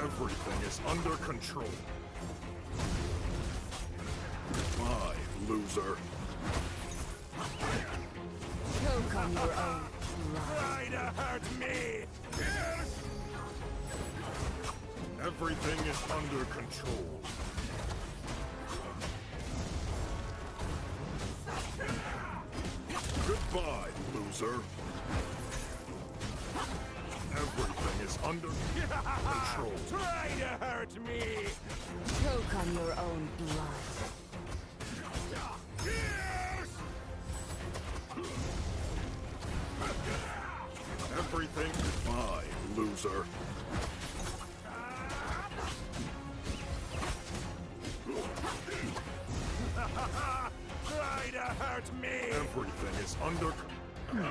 Everything is under control. Goodbye, loser. Choke on your own blood. Try to hurt me! Everything is under control. Goodbye, loser. Everything is under control. Try to hurt me! Choke on your own blood. Everything. Goodbye, loser. Try to hurt me! Everything is under control.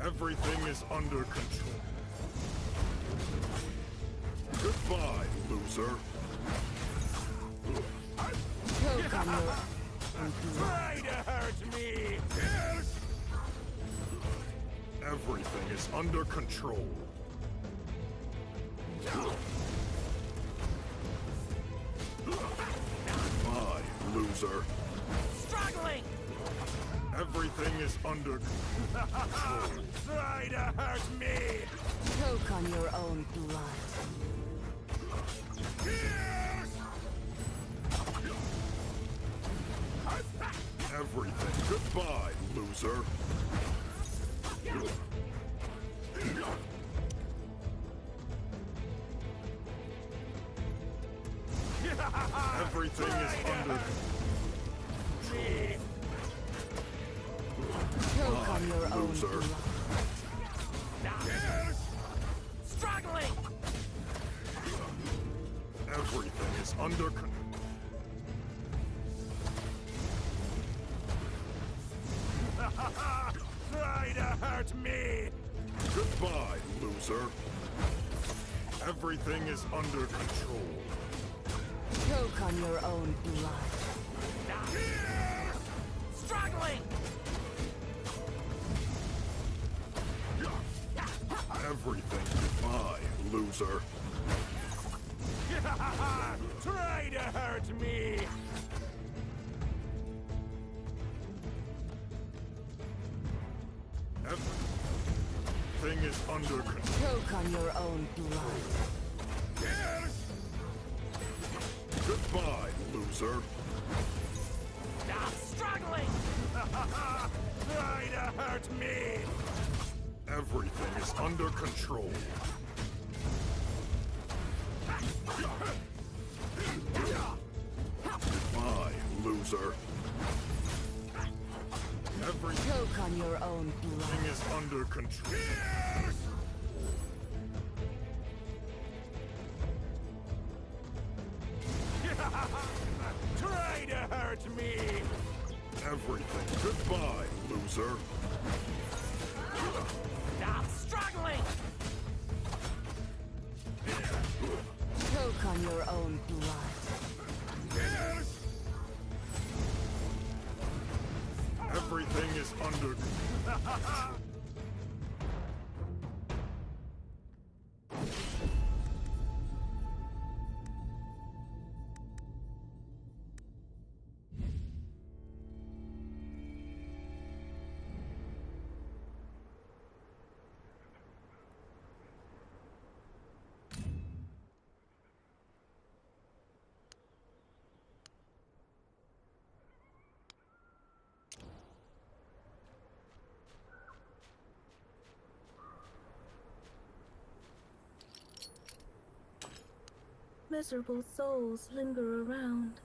Everything is under control. Goodbye, loser. Choke on your own blood. Try to hurt me! Everything is under control. Goodbye, loser. Struggling! Everything is under control. Try to hurt me! Choke on your own blood. Everything. Goodbye, loser. Everything is under control. Choke on your own loser. blood. Struggling! Everything is under control. Try to hurt me! Goodbye, loser. Everything is under control. Choke on your own blood. Struggling! Everything. Goodbye, loser. Try to hurt me! Everything is under control. Choke on your own blood. Goodbye, loser. I'm struggling! Try to hurt me! Everything is under control. Goodbye, loser. Everything Choke on your own blood. is under control. Try to hurt me! Everything. Goodbye, loser. I'm struggling! Choke on your own blood. Everything is under control. Miserable souls linger around.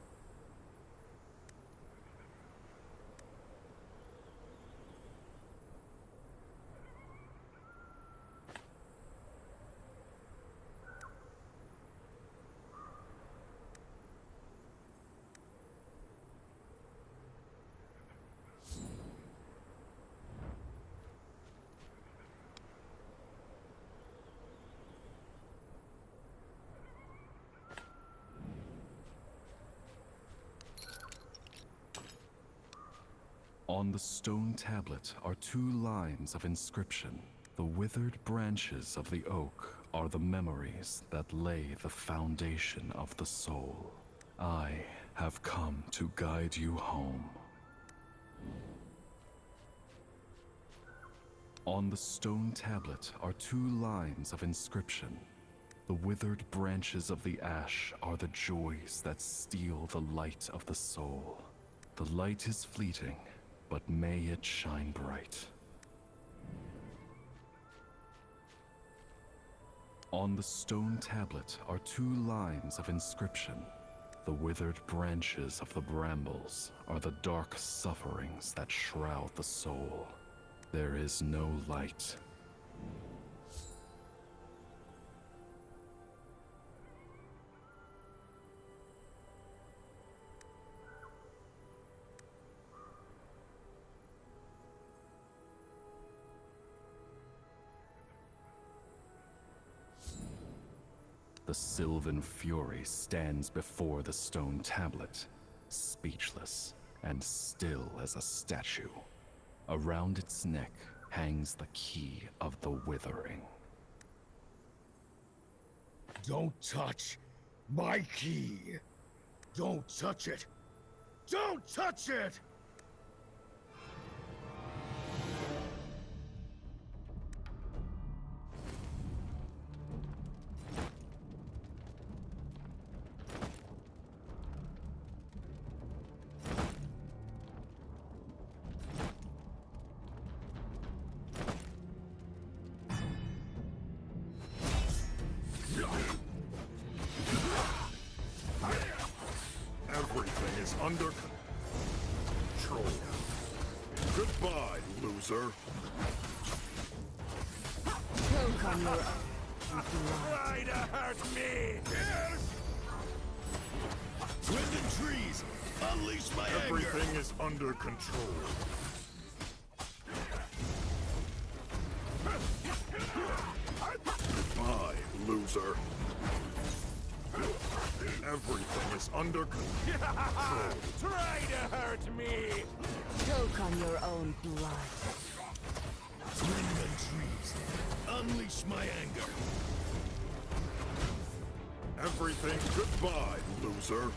On the stone tablet are 2 lines of inscription. The withered branches of the oak are the memories that lay the foundation of the soul. I have come to guide you home. On the stone tablet are 2 lines of inscription. The withered branches of the ash are the joys that steal the light of the soul. The light is fleeting, but may it shine bright. On the stone tablet are 2 lines of inscription. The withered branches of the brambles are the dark sufferings that shroud the soul. There is no light. The Sylvan Fury stands before the stone tablet, speechless and still as a statue. Around its neck hangs the key of the Withering. Don't touch my key. Don't touch it. Don't touch it! Everything is under control. Goodbye, loser. Choke on your own blood. Try to hurt me! Wind and trees, unleash my anger! Everything is under control. Goodbye, loser. Everything is under control. Try to hurt me! Choke on your own blood. Wind and trees, unleash my anger. Everything goodbye, loser.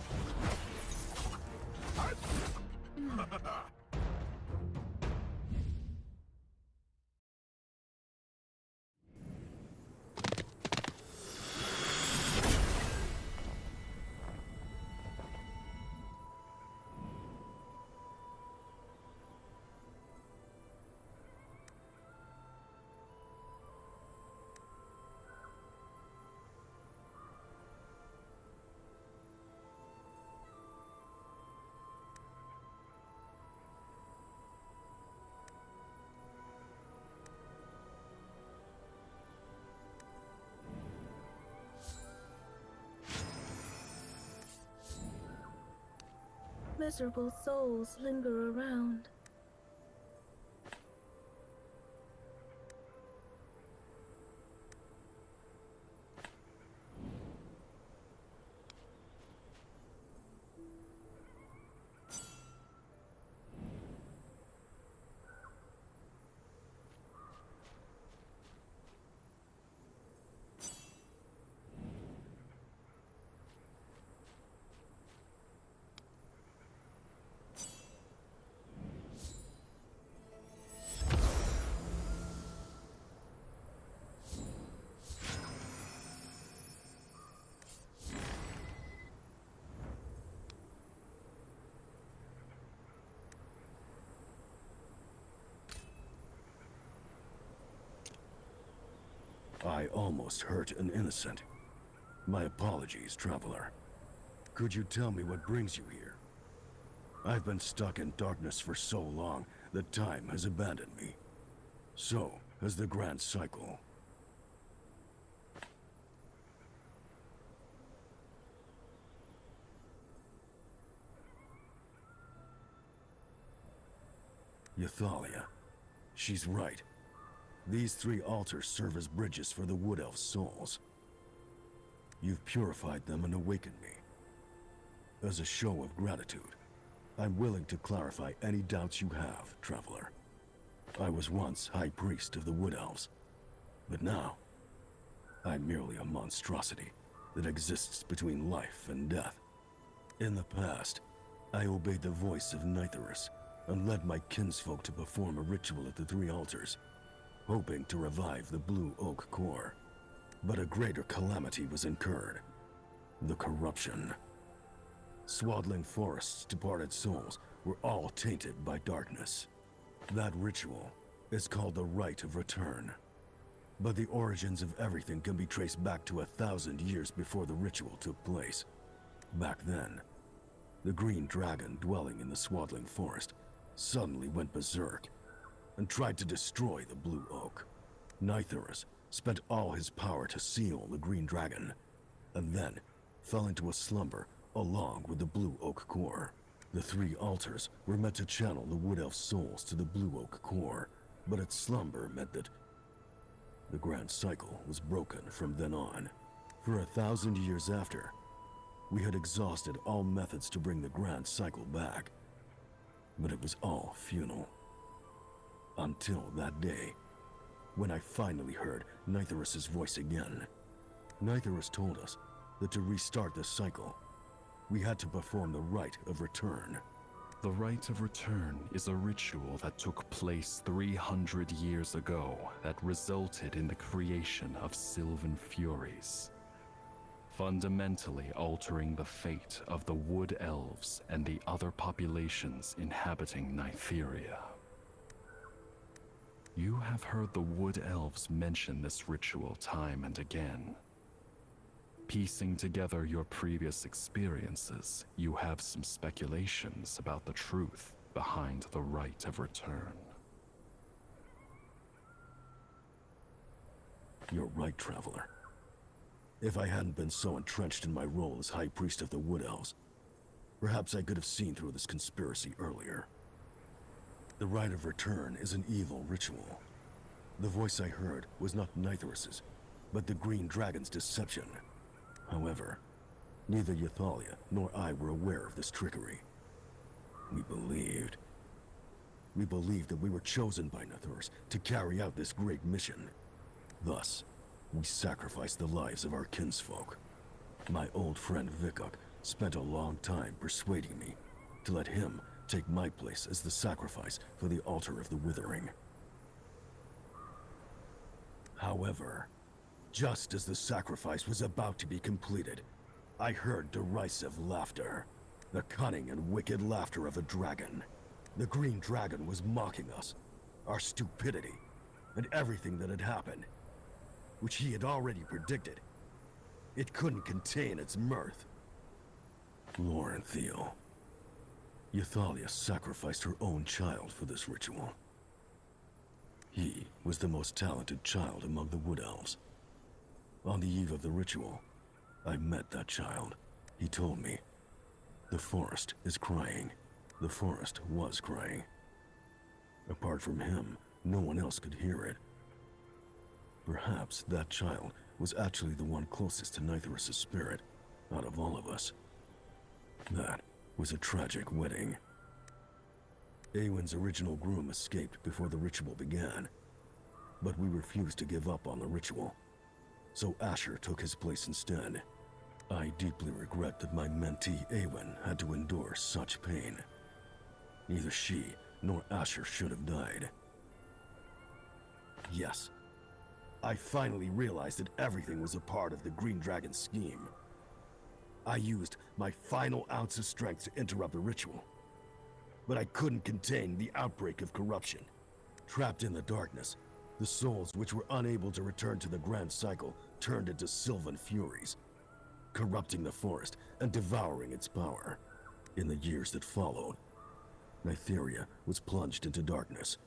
Miserable souls linger around. I almost hurt an innocent. My apologies, traveler. Could you tell me what brings you here? I've been stuck in darkness for so long that time has abandoned me. So has the grand cycle. Ythalia. She's right. These 3 altars serve as bridges for the Wood Elf souls. You've purified them and awakened me. As a show of gratitude, I'm willing to clarify any doubts you have, traveler. I was once High Priest of the Wood Elves, but now, I'm merely a monstrosity that exists between life and death. In the past, I obeyed the voice of Nithorus and led my kinsfolk to perform a ritual at the 3 altars, hoping to revive the Blue Oak core. But a greater calamity was incurred. The corruption. Swaddling Forest's departed souls were all tainted by darkness. That ritual is called the Rite of Return. But the origins of everything can be traced back to 1,000 years before the ritual took place. Back then, the green dragon dwelling in the Swaddling Forest suddenly went berserk and tried to destroy the Blue Oak. Nithorus spent all his power to seal the green dragon, and then fell into a slumber along with the Blue Oak core. The 3 altars were meant to channel the Wood Elf souls to the Blue Oak core, but its slumber meant that the grand cycle was broken from then on. For 1,000 years after, we had exhausted all methods to bring the grand cycle back, but it was all futile. Until that day, when I finally heard Nithorus' voice again. Nithorus told us that to restart the cycle, we had to perform the Rite of Return. The Rite of Return is a ritual that took place 300 years ago that resulted in the creation of Sylvan Furies, fundamentally altering the fate of the Wood Elves and the other populations inhabiting Nytheria. You have heard the Wood Elves mention this ritual time and again. Piecing together your previous experiences, you have some speculations about the truth behind the Rite of Return. You're right, traveler. If I hadn't been so entrenched in my role as High Priest of the Wood Elves, perhaps I could have seen through this conspiracy earlier. The Rite of Return is an evil ritual. The voice I heard was not Nithorus's, but the Green Dragon's deception. However, neither Ythalia nor I were aware of this trickery. We believed that we were chosen by Nithorus to carry out this great mission. Thus, we sacrificed the lives of our kinsfolk. My old friend Vikuk spent a long time persuading me to let him take my place as the sacrifice for the altar of the Withering. However, just as the sacrifice was about to be completed, I heard derisive laughter. The cunning and wicked laughter of a dragon. The green dragon was mocking us, our stupidity, and everything that had happened, which he had already predicted. It couldn't contain its mirth. Lauren Theo. Ythalia sacrificed her own child for this ritual. He was the most talented child among the Wood Elves. On the eve of the ritual, I met that child. He told me, the forest is crying. The forest was crying. Apart from him, no one else could hear it. Perhaps that child was actually the one closest to Nithorus' spirit out of all of us. That was a tragic wedding. Awen's original groom escaped before the ritual began, but we refused to give up on the ritual, so Asher took his place instead. I deeply regret that my mentee Awen had to endure such pain. Neither she nor Asher should have died. Yes, I finally realized that everything was a part of the Green Dragon's scheme. I used my final ounce of strength to interrupt the ritual, but I couldn't contain the outbreak of corruption. Trapped in the darkness, the souls which were unable to return to the Grand Cycle turned into Sylvan Furies. corrupting the forest and devouring its power. In the years that followed, Nytheria was plunged into darkness,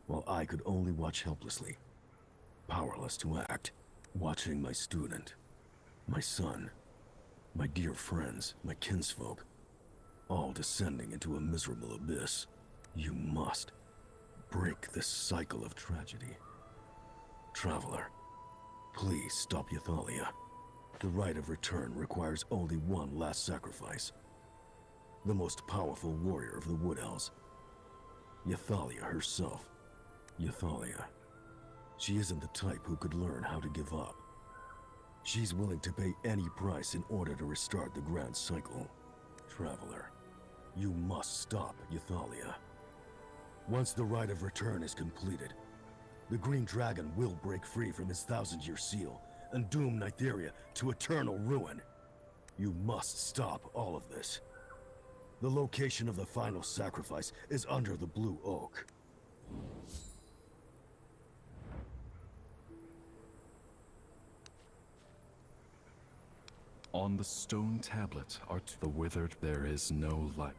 while I could only watch helplessly, powerless to act, watching my student, my son, my dear friends, my kinsfolk, all descending into a miserable abyss. You must break this cycle of tragedy. Traveler, please stop Ythalia. The rite of return requires only one last sacrifice. The most powerful warrior of the Wood Elves, Ythalia herself. Ythalia. She isn't the type who could learn how to give up. She's willing to pay any price in order to restart the grand cycle. Traveler, you must stop Ythalia. Once the rite of return is completed, the Green Dragon will break free from his 1,000-year seal and doom Nytheria to eternal ruin. You must stop all of this. The location of the final sacrifice is under the Blue Oak. On the stone tablet are the withered. There is no light.